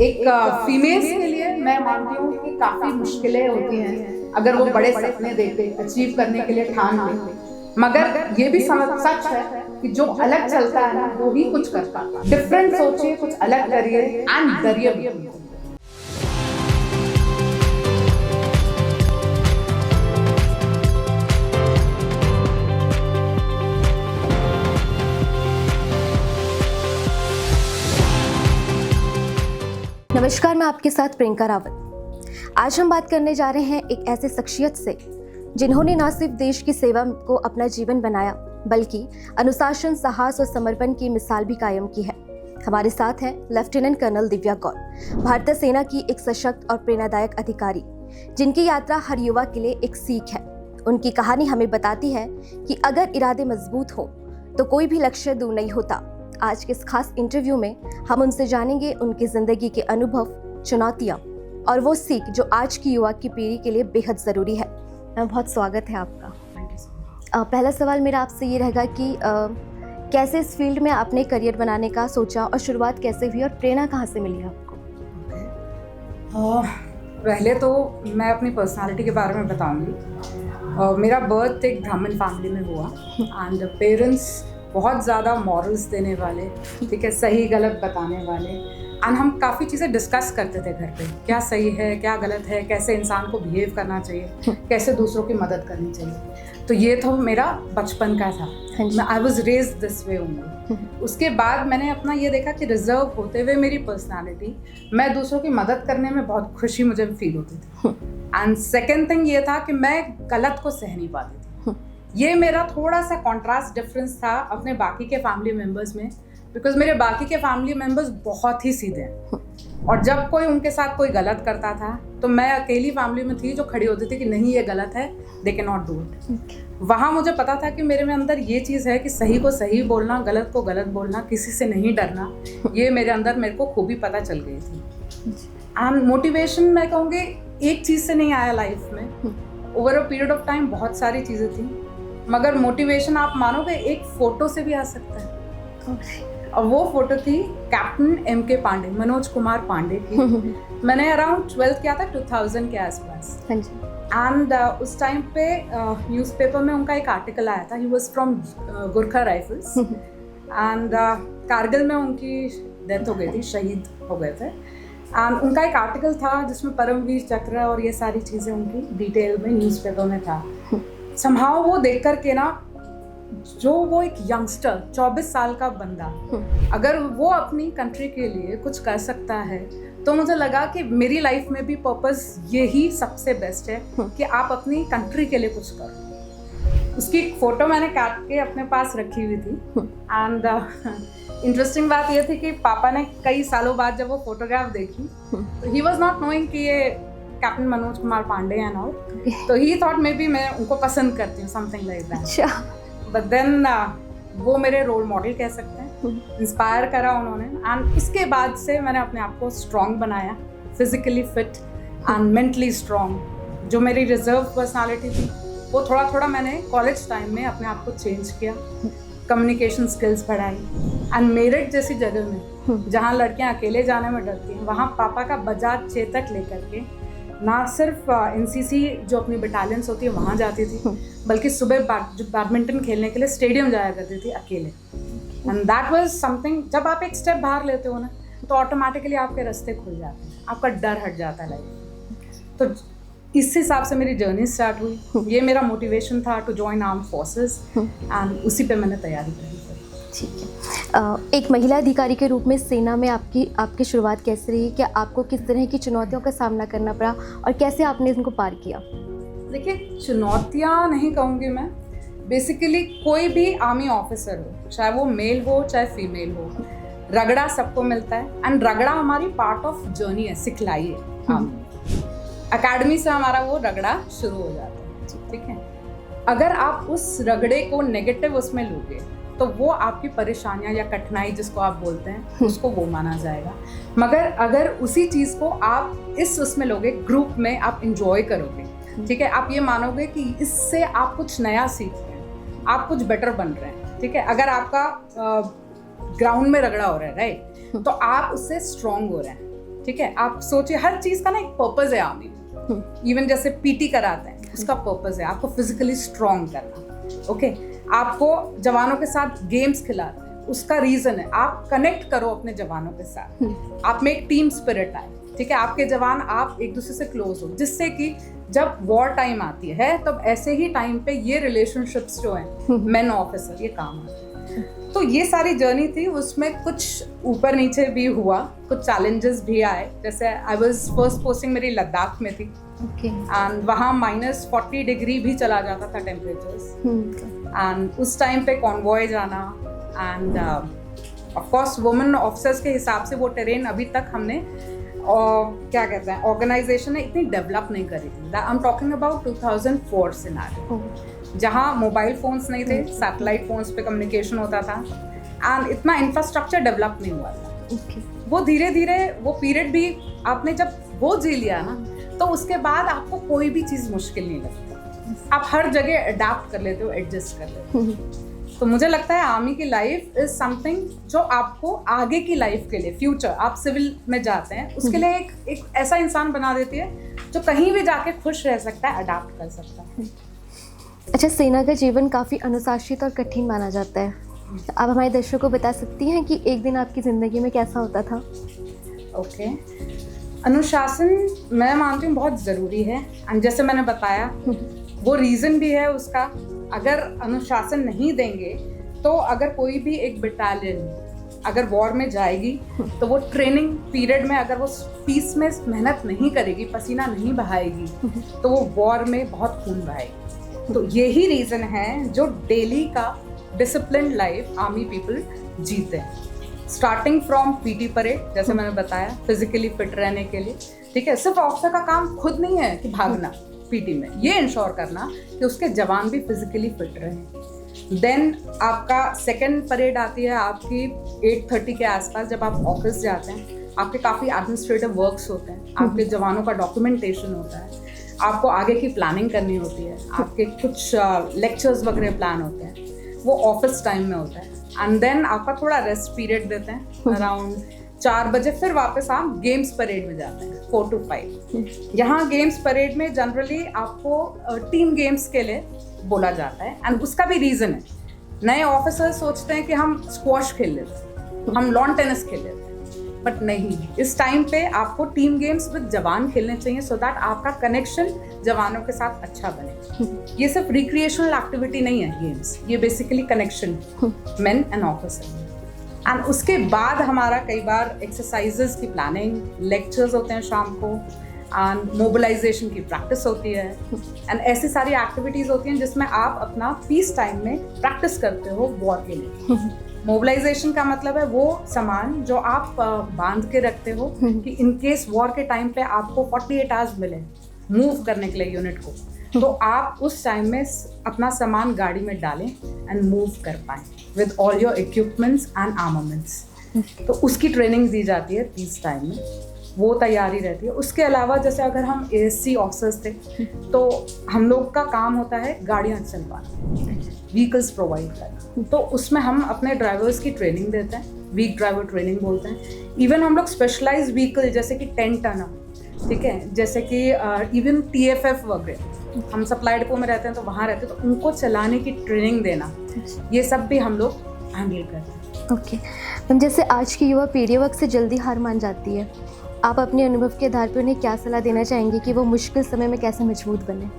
एक फीमेल्स के लिए मैं मानती हूँ कि काफ़ी मुश्किलें होती हैं अगर वो बड़े सपने देखते अचीव करने के लिए ठान लेते, मगर ये भी सच है कि जो अलग चलता है ना वो ही कुछ कर पाता। डिफरेंट सोचिए, कुछ अलग करिए एंड डरिए भी। नमस्कार, मैं आपके साथ प्रियंका रावत। आज हम बात करने जा रहे हैं एक ऐसे शख्सियत से जिन्होंने न सिर्फ देश की सेवा को अपना जीवन बनाया बल्कि अनुशासन, साहस और समर्पण की मिसाल भी कायम की है। हमारे साथ हैं लेफ्टिनेंट कर्नल दिव्या गौर, भारतीय सेना की एक सशक्त और प्रेरणादायक अधिकारी जिनकी यात्रा हर युवा के लिए एक सीख है। उनकी कहानी हमें बताती है कि अगर इरादे मजबूत हो तो कोई भी लक्ष्य दूर नहीं होता। आज के इस खास इंटरव्यू में हम उनसे जानेंगे उनकी ज़िंदगी के अनुभव, चुनौतियाँ और वो सीख जो आज की युवा की पीढ़ी के लिए बेहद ज़रूरी है। बहुत स्वागत है आपका। पहला सवाल मेरा आपसे ये रहेगा कि कैसे इस फील्ड में आपने करियर बनाने का सोचा और शुरुआत कैसे हुई और प्रेरणा कहाँ से मिली आपको? पहले तो मैं अपनी पर्सनालिटी के बारे में बताऊंगी। मेरा बर्थ एक ब्राह्मण फैमिली में हुआ एंड पेरेंट्स बहुत ज़्यादा मॉरल्स देने वाले, ठीक है, सही गलत बताने वाले। एंड हम काफ़ी चीज़ें डिस्कस करते थे घर पे, क्या सही है क्या गलत है, कैसे इंसान को बिहेव करना चाहिए, कैसे दूसरों की मदद करनी चाहिए। तो ये तो मेरा बचपन का था। I was raised this way only. उसके बाद मैंने अपना ये देखा कि रिजर्व होते हुए मेरी पर्सनालिटी, मैं दूसरों की मदद करने में बहुत खुशी मुझे फील होती थी। एंड सेकेंड थिंग ये था कि मैं गलत को सह नहीं पाती थी। ये मेरा थोड़ा सा कॉन्ट्रास्ट डिफरेंस था अपने बाकी के फैमिली मेम्बर्स में, बिकॉज मेरे बाकी के फैमिली मेम्बर्स बहुत ही सीधे हैं और जब कोई उनके साथ कोई गलत करता था तो मैं अकेली फैमिली में थी जो खड़ी होती थी कि नहीं ये गलत है, they can not do it. वहाँ मुझे पता था कि मेरे में अंदर ये चीज़ है कि सही को सही बोलना, गलत को गलत बोलना, किसी से नहीं डरना, ये मेरे अंदर मेरे को खूबी पता चल गई थी। एंड मोटिवेशन मैं कहूँगी एक चीज़ से नहीं आया लाइफ में, over a period of time बहुत सारी चीज़ें थी, मगर मोटिवेशन आप मानोगे एक फ़ोटो से भी आ सकता है। और वो फोटो थी कैप्टन एम.के. पांडे, मनोज कुमार पांडे की। मैंने अराउंड 12th किया था 2000 के आसपास। एंड उस टाइम पे न्यूज़पेपर में उनका एक आर्टिकल आया था। He was from Gurkha rifles and Kargil में उनकी डेथ हो गई थी, शहीद हो गए थे। एंड उनका एक आर्टिकल था जिसमें परमवीर चक्र और ये सारी चीज़ें उनकी डिटेल में न्यूज़पेपर में था। समहाउ वो देख कर के ना, जो वो एक यंगस्टर 24 साल का बंदा, अगर वो अपनी कंट्री के लिए कुछ कर सकता है तो मुझे लगा कि मेरी लाइफ में भी पर्पस यही सबसे बेस्ट है कि आप अपनी कंट्री के लिए कुछ करो। उसकी फोटो मैंने काट के अपने पास रखी हुई थी। एंड इंटरेस्टिंग बात ये थी कि पापा ने कई सालों बाद जब वो फोटोग्राफ देखी तो ही वॉज नॉट नोइंग कि ये captain Manoj Kumar Pandey and all, तो ही थॉट मे बी मैं उनको पसंद करती हूँ, something like that. But then वो मेरे रोल मॉडल कह सकते हैं, इंस्पायर करा उन्होंने। एंड उसके बाद से मैंने अपने आप को स्ट्रॉन्ग बनाया, physically fit and mentally strong. जो मेरी रिजर्व पर्सनालिटी थी वो थोड़ा थोड़ा मैंने कॉलेज टाइम में अपने आप को चेंज किया, कम्युनिकेशन स्किल्स बढ़ाई। एंड मेरठ जैसी जगह में जहाँ लड़कियाँ अकेले जाने में डरती हैं, वहाँ पापा का बजाज चेतक लेकर के ना सिर्फ एनसीसी जो अपनी बटालियंस होती है वहाँ जाती थी, बल्कि सुबह बैडमिंटन खेलने के लिए स्टेडियम जाया करती थी अकेले। एंड दैट वाज समथिंग, जब आप एक स्टेप बाहर लेते हो ना तो ऑटोमेटिकली आपके रास्ते खुल जाते हैं, आपका डर हट जाता है लाइफ। तो इस हिसाब से मेरी जर्नी स्टार्ट हुई। ये मेरा मोटिवेशन था to join armed forces and उसी पे मैंने तैयारी करी। ठीक है, एक महिला अधिकारी के रूप में सेना में आपकी शुरुआत कैसे रही? क्या आपको किस तरह की चुनौतियों का सामना करना पड़ा और कैसे आपने इनको पार किया? देखिए, चुनौतियाँ नहीं कहूँगी मैं, बेसिकली कोई भी आर्मी ऑफिसर हो, चाहे वो मेल हो चाहे फीमेल हो, रगड़ा सबको मिलता है। एंड रगड़ा हमारी पार्ट ऑफ जर्नी है, सिखलाई है। अकेडमी से हमारा वो रगड़ा शुरू हो जाता है, ठीक है। अगर आप उस रगड़े को नेगेटिव उसमें लोगे तो वो आपकी परेशानियां या कठिनाई जिसको आप बोलते हैं उसको वो माना जाएगा। मगर अगर उसी चीज़ को आप उसमें लोगे, ग्रुप में आप इंजॉय करोगे, ठीक है, आप ये मानोगे कि इससे आप कुछ नया सीख रहे हैं, आप कुछ बेटर बन रहे हैं, ठीक है। अगर आपका ग्राउंड में रगड़ा हो रहा है, राइट, तो आप उससे स्ट्रॉन्ग हो रहे हैं। ठीक है, आप सोचिए हर चीज का ना एक पर्पस है आर्मी में। इवन जैसे पीटी कराते हैं, उसका पर्पस है आपको फिजिकली स्ट्रांग करना। ओके, आपको जवानों के साथ गेम्स खिलाते हैं, उसका रीजन है आप कनेक्ट करो अपने जवानों के साथ, आप में एक टीम स्पिरिट आए। ठीक है, आपके जवान आप एक दूसरे से क्लोज हो, जिससे कि जब वॉर टाइम आती है तब ऐसे ही टाइम पे ये रिलेशनशिप्स जो हैं मैन ऑफिसर ये काम आते हैं। तो ये सारी जर्नी थी, उसमें कुछ ऊपर नीचे भी हुआ, कुछ चैलेंजेस भी आए। जैसे आई वाज फर्स्ट पोस्टिंग मेरी लद्दाख में थी एंड वहाँ -40 डिग्री भी चला जाता था टेम्परेचर्स, एंड उस टाइम पे कॉन्वॉय जाना end of course women officers के हिसाब से वो टेरेन अभी तक हमने क्या कहते हैं ऑर्गेनाइजेशन ने इतनी डेवलप नहीं करी थी। I am talking about 2004 scenario, जहाँ मोबाइल फोन्स नहीं थे, सैटेलाइट फोन्स पे कम्युनिकेशन होता था एंड इतना इंफ्रास्ट्रक्चर डेवलप नहीं हुआ था। वो धीरे धीरे वो पीरियड भी आपने जब वो जी लिया ना, तो उसके बाद आपको कोई भी चीज़ मुश्किल नहीं लगती, आप हर जगह अडाप्ट कर लेते हो, एडजस्ट कर लेते हो। तो मुझे लगता है आर्मी की लाइफ इज समथिंग जो आपको आगे की लाइफ के लिए, फ्यूचर आप सिविल में जाते हैं उसके लिए एक ऐसा इंसान बना देती है जो कहीं भी जाके खुश रह सकता है, अडाप्ट कर सकता है। अच्छा, सेना का जीवन काफ़ी अनुशासित और कठिन माना जाता है। आप हमारे दर्शकों को बता सकती हैं कि एक दिन आपकी ज़िंदगी में कैसा होता था? ओके, अनुशासन मैं मानती हूँ बहुत ज़रूरी है, एंड जैसे मैंने बताया वो रीज़न भी है उसका। अगर अनुशासन नहीं देंगे तो अगर कोई भी एक बटालियन अगर वॉर में जाएगी तो वो ट्रेनिंग पीरियड में अगर वो पीस में मेहनत नहीं करेगी, पसीना नहीं बहाएगी, तो वो वॉर में बहुत खून बहाएगी। तो यही रीज़न है जो डेली का डिसिप्लिन लाइफ आर्मी पीपल जीते हैं, स्टार्टिंग फ्रॉम पीटी परेड, जैसे मैंने बताया फिजिकली फिट रहने के लिए। ठीक है, सिर्फ ऑफिसर का काम खुद नहीं है कि भागना पीटी में, ये इंश्योर करना कि उसके जवान भी फिजिकली फिट रहें। देन आपका सेकेंड परेड आती है आपकी 8:30 के आसपास, जब आप ऑफिस जाते हैं आपके काफ़ी एडमिनिस्ट्रेटिव वर्क्स होते हैं, आपके जवानों का डॉक्यूमेंटेशन होता है, आपको आगे की प्लानिंग करनी होती है, आपके कुछ लेक्चर्स वगैरह प्लान होते हैं, वो ऑफिस टाइम में होता है। एंड देन आपका थोड़ा रेस्ट पीरियड देते हैं अराउंड 4 बजे, फिर वापस आप गेम्स परेड में जाते हैं 4 to 5। यहाँ गेम्स परेड में जनरली आपको टीम गेम्स के लिए बोला जाता है, एंड उसका भी रीज़न है। नए ऑफिसर्स सोचते हैं कि हम स्क्वॉश खेल लेते हैं, हम लॉन टेनिस खेल लेते हैं, बट नहीं, इस टाइम पे आपको टीम गेम्स विद जवान खेलने चाहिए, सो दैट आपका कनेक्शन जवानों के साथ अच्छा बने। ये सिर्फ रिक्रिएशनल एक्टिविटी नहीं है गेम्स, ये basically connection main and officer. And उसके बाद हमारा कई बार एक्सरसाइजेस की प्लानिंग, लेक्चर्स होते हैं शाम को, एंड मोबिलाइजेशन की प्रैक्टिस होती है, एंड ऐसी सारी एक्टिविटीज़ होती हैं जिसमें आप अपना पीस टाइम में प्रैक्टिस करते हो वॉर के लिए। मोबिलाइजेशन का मतलब है वो सामान जो आप बांध के रखते हो कि इन केस वॉर के टाइम पे आपको 48 आवर्स मिले मूव करने के लिए यूनिट को, तो आप उस टाइम में अपना सामान गाड़ी में डालें एंड मूव कर पाएँ with all your equipments and armaments. तो उसकी ट्रेनिंग दी जाती है पीस टाइम में, वो तैयारी रहती है। उसके अलावा जैसे अगर हम ASC ऑफिसर्स थे तो हम लोग का काम होता है गाड़ियाँ चलवाना, व्हीकल्स प्रोवाइड करना, तो उसमें हम अपने ड्राइवर्स की ट्रेनिंग देते हैं, वीक ड्राइवर ट्रेनिंग बोलते हैं। इवन हम लोग स्पेशलाइज व्हीकल जैसे कि 10 टनर, ठीक है, जैसे कि इवन TFF वगैरह, हम सप्लाई डिपो में रहते हैं तो वहाँ रहते हैं, तो उनको चलाने की ट्रेनिंग देना, ये सब भी हम लोग हैंडल करते हैं। ओके मैम, जैसे आज की युवा पीढ़ी वक्त से जल्दी हार मान जाती है, आप अपने अनुभव के आधार पर उन्हें क्या सलाह देना चाहेंगे कि वो मुश्किल समय में कैसे मजबूत बने?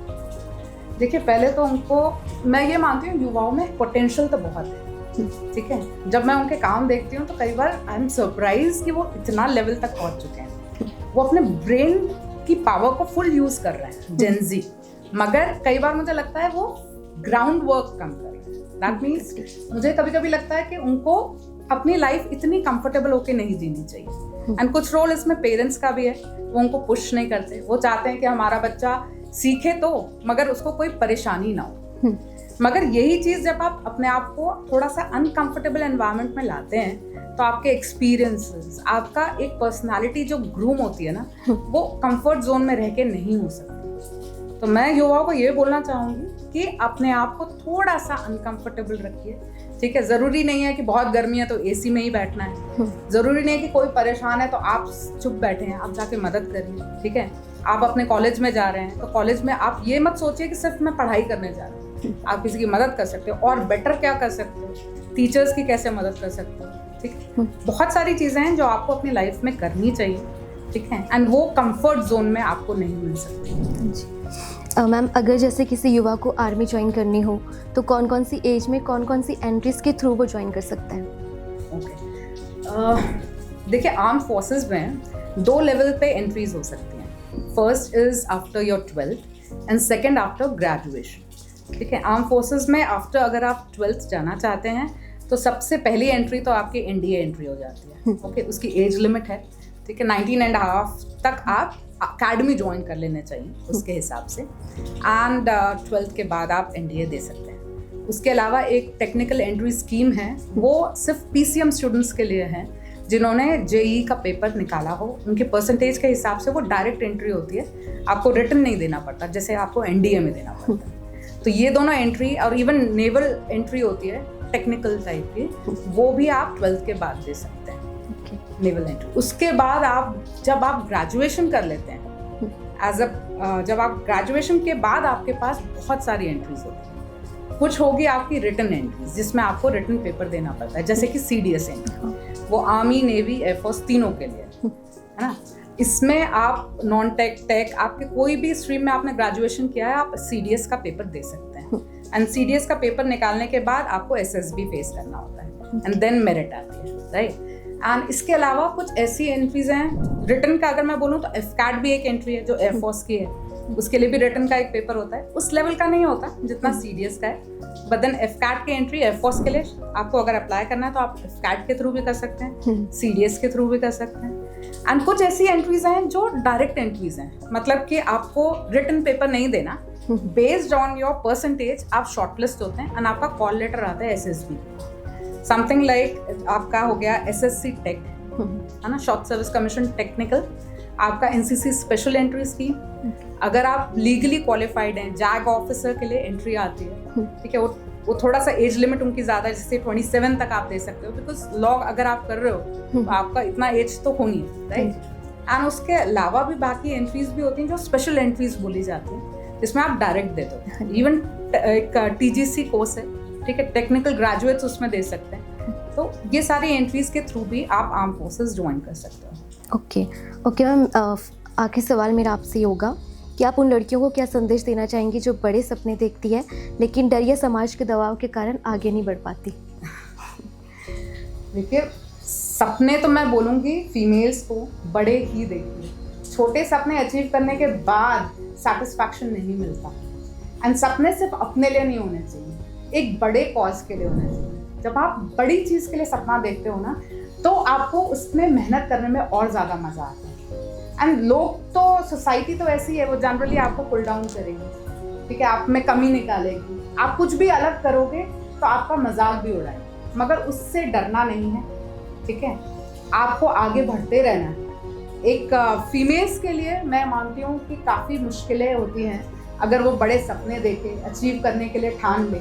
देखिए, पहले तो उनको, मैं ये मानती हूँ युवाओं में पोटेंशियल तो बहुत है, ठीक है। जब मैं उनके काम देखती हूँ तो कई बार आई एम सरप्राइज कि वो इतना लेवल तक पहुँच चुके हैं, वो अपने ब्रेन की पावर को फुल यूज कर रहे हैं, जेनजी। मगर कई बार मुझे लगता है वो ग्राउंड वर्क कम कर रहे हैं। दैट मीन्स मुझे कभी कभी लगता है कि उनको अपनी लाइफ इतनी कंफर्टेबल होके नहीं जीनी चाहिए। एंड कुछ रोल इसमें पेरेंट्स का भी है, वो उनको पुश नहीं करते, वो चाहते हैं कि हमारा बच्चा सीखे तो मगर उसको कोई परेशानी ना हो। मगर यही चीज़ जब आप अपने आप को थोड़ा सा अनकंफर्टेबल एनवायरनमेंट में लाते हैं तो आपके एक्सपीरियंसेस, आपका एक पर्सनालिटी जो ग्रूम होती है ना, वो कंफर्ट जोन में रह के नहीं हो सकती। तो मैं युवाओं को ये बोलना चाहूँगी कि अपने आप को थोड़ा सा अनकंफर्टेबल रखिए, ठीक है, ज़रूरी नहीं है कि बहुत गर्मी है तो एसी में ही बैठना है, ज़रूरी नहीं है कि कोई परेशान है तो आप चुप बैठे हैं, आप जाके मदद करिए। ठीक है, आप अपने कॉलेज में जा रहे हैं तो कॉलेज में आप ये मत सोचिए कि सिर्फ मैं पढ़ाई करने जा रहा हूँ, आप किसी की मदद कर सकते हो और बेटर क्या कर सकते हो, टीचर्स की कैसे मदद कर सकते हो। ठीक है, बहुत सारी चीज़ें हैं जो आपको अपनी लाइफ में करनी चाहिए। ठीक है, एंड वो कंफर्ट जोन में आपको नहीं मिल सकती। मैम, अगर जैसे किसी युवा को आर्मी ज्वाइन करनी हो तो कौन कौन सी एज में कौन कौन सी एंट्रीज के थ्रू वो ज्वाइन कर सकता है? ओके, देखिए आर्म फोर्सेस में 2 लेवल पे एंट्रीज हो सकती हैं। First is after your 12th and second after graduation. ठीक है, आर्म फोर्सेस में आफ्टर अगर आप 12th जाना चाहते हैं तो सबसे पहली एंट्री तो आपकी एनडीए एंट्री हो जाती है। ओके, उसकी एज लिमिट है। ठीक है, 19.5 तक आप अकेडमी ज्वाइन कर लेने चाहिए उसके हिसाब से, एंड 12th के बाद आप एनडीए दे सकते हैं। उसके अलावा एक टेक्निकल एंट्री स्कीम है, वो सिर्फ पीसीएम स्टूडेंट्स के लिए है जिन्होंने जेईई का पेपर निकाला हो, उनके परसेंटेज के हिसाब से वो डायरेक्ट एंट्री होती है, आपको रिटन नहीं देना पड़ता जैसे आपको एनडीए में देना पड़ता है। तो ये दोनों एंट्री, और इवन नेवल एंट्री होती है टेक्निकल टाइप की, वो भी आप 12th के बाद दे सकते हैं, नेवल एंट्री। उसके बाद जब आप ग्रेजुएशन कर लेते हैं जब आप ग्रेजुएशन के बाद आपके पास बहुत सारी एंट्रीज होती हैं। कुछ होगी आपकी रिटन एंट्रीज जिसमें आपको रिटन पेपर देना पड़ता है, जैसे कि सीडीएस एंट्री, वो आर्मी, नेवी, एयरफोर्स तीनों के लिए है ना। इसमें आप नॉन टेक आपके कोई भी स्ट्रीम में आपने ग्रेजुएशन किया है, आप सीडीएस का पेपर दे सकते हैं, एंड सीडीएस का पेपर निकालने के बाद आपको एसएसबी फेस करना होता है, एंड देन मेरिट आती है, राइट। एंड इसके अलावा कुछ ऐसी एंट्रीज हैं, रिटन का अगर मैं बोलूँ तो एफकैट भी एक एंट्री है जो एयरफोर्स की है, उसके लिए भी रिटन का एक पेपर होता है, उस लेवल का नहीं होता जितना सीडीएस का है, बट देन एफकैट की एंट्री एयरफोर्स के लिए आपको अगर अप्लाई करना है तो आप एफकैट के थ्रू भी कर सकते हैं, सीडीएस के थ्रू भी कर सकते हैं। एंड कुछ ऐसी एंट्रीज हैं जो डायरेक्ट एंट्रीज हैं, मतलब कि आपको रिटन पेपर नहीं देना, बेस्ड ऑन योर परसेंटेज आप शॉर्टलिस्ट होते हैं एंड आपका कॉल लेटर आता है एसएसबी, समथिंग लाइक आपका हो गया एसएससी टेक, है ना, शॉर्ट सर्विस कमीशन टेक्निकल, आपका एनसीसी स्पेशल एंट्री स्कीम, अगर आप लीगली क्वालिफाइड हैं, जैग ऑफिसर के लिए एंट्री आती है। ठीक है, वो थोड़ा सा एज लिमिट उनकी ज़्यादा है, जैसे 27 तक आप दे सकते हो, बिकॉज लॉ अगर आप कर रहे हो तो आपका इतना एज तो हो नहीं, राइट। एंड उसके अलावा भी बाकी एंट्रीज भी होती हैं जो स्पेशल एंट्रीज बोली जाती हैं, जिसमें आप डायरेक्ट दे दो। इवन एक टीजीसी कोर्स है, ठीक है, टेक्निकल ग्रेजुएट्स उसमें दे सकते हैं। तो ये सारी एंट्रीज के थ्रू भी आप आर्म फोर्सेस ज्वाइन कर सकते हो। ओके मैम, आखिरी सवाल मेरा आपसे ये होगा कि आप उन लड़कियों को क्या संदेश देना चाहेंगी जो बड़े सपने देखती है लेकिन डर या समाज के दबाव के कारण आगे नहीं बढ़ पाती? देखिए, सपने तो मैं बोलूँगी फीमेल्स को बड़े ही देखिए, छोटे सपने अचीव करने के बाद सेटिस्फैक्शन नहीं मिलता, एंड सपने सिर्फ अपने लिए नहीं होने चाहिए, एक बड़े कॉज के लिए होने चाहिए। जब आप बड़ी चीज़ के लिए सपना देखते हो ना, तो आपको उसमें मेहनत करने में और ज़्यादा मज़ा आता है। एंड लोग तो, सोसाइटी तो ऐसी है, वो जनरली आपको पुल डाउन करेगी, ठीक है, आप में कमी निकालेगी, आप कुछ भी अलग करोगे तो आपका मजाक भी उड़ाएगी, मगर उससे डरना नहीं है। ठीक है, आपको आगे बढ़ते रहना है। एक फीमेल्स के लिए मैं मानती हूँ कि काफ़ी मुश्किलें होती हैं अगर वो बड़े सपने देखे, अचीव करने के लिए ठान ले,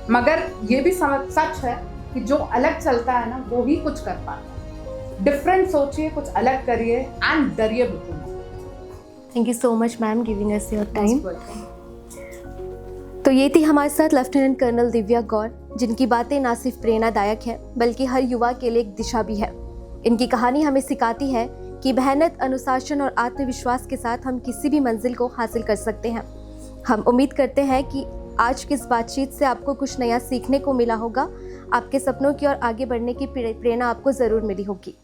मगर ये भी सच है कि जो अलग चलता है ना, वो ही कुछ कर पाता है। डिफरेंट सोचिए, कुछ अलग करिए, एंड डरिए बिल्कुल मत। Thank you so much ma'am giving us your time. तो ये थी हमारे साथ लेफ्टिनेंट कर्नल दिव्या गौर, जिनकी बातें ना सिर्फ प्रेरणादायक है बल्कि हर युवा के लिए एक दिशा भी है। इनकी कहानी हमें सिखाती है कि मेहनत, अनुशासन और आत्मविश्वास के साथ हम किसी भी मंजिल को हासिल कर सकते हैं। हम उम्मीद करते हैं कि आज की इस बातचीत से आपको कुछ नया सीखने को मिला होगा। आपके सपनों की ओर आगे बढ़ने की प्रेरणा आपको ज़रूर मिली होगी।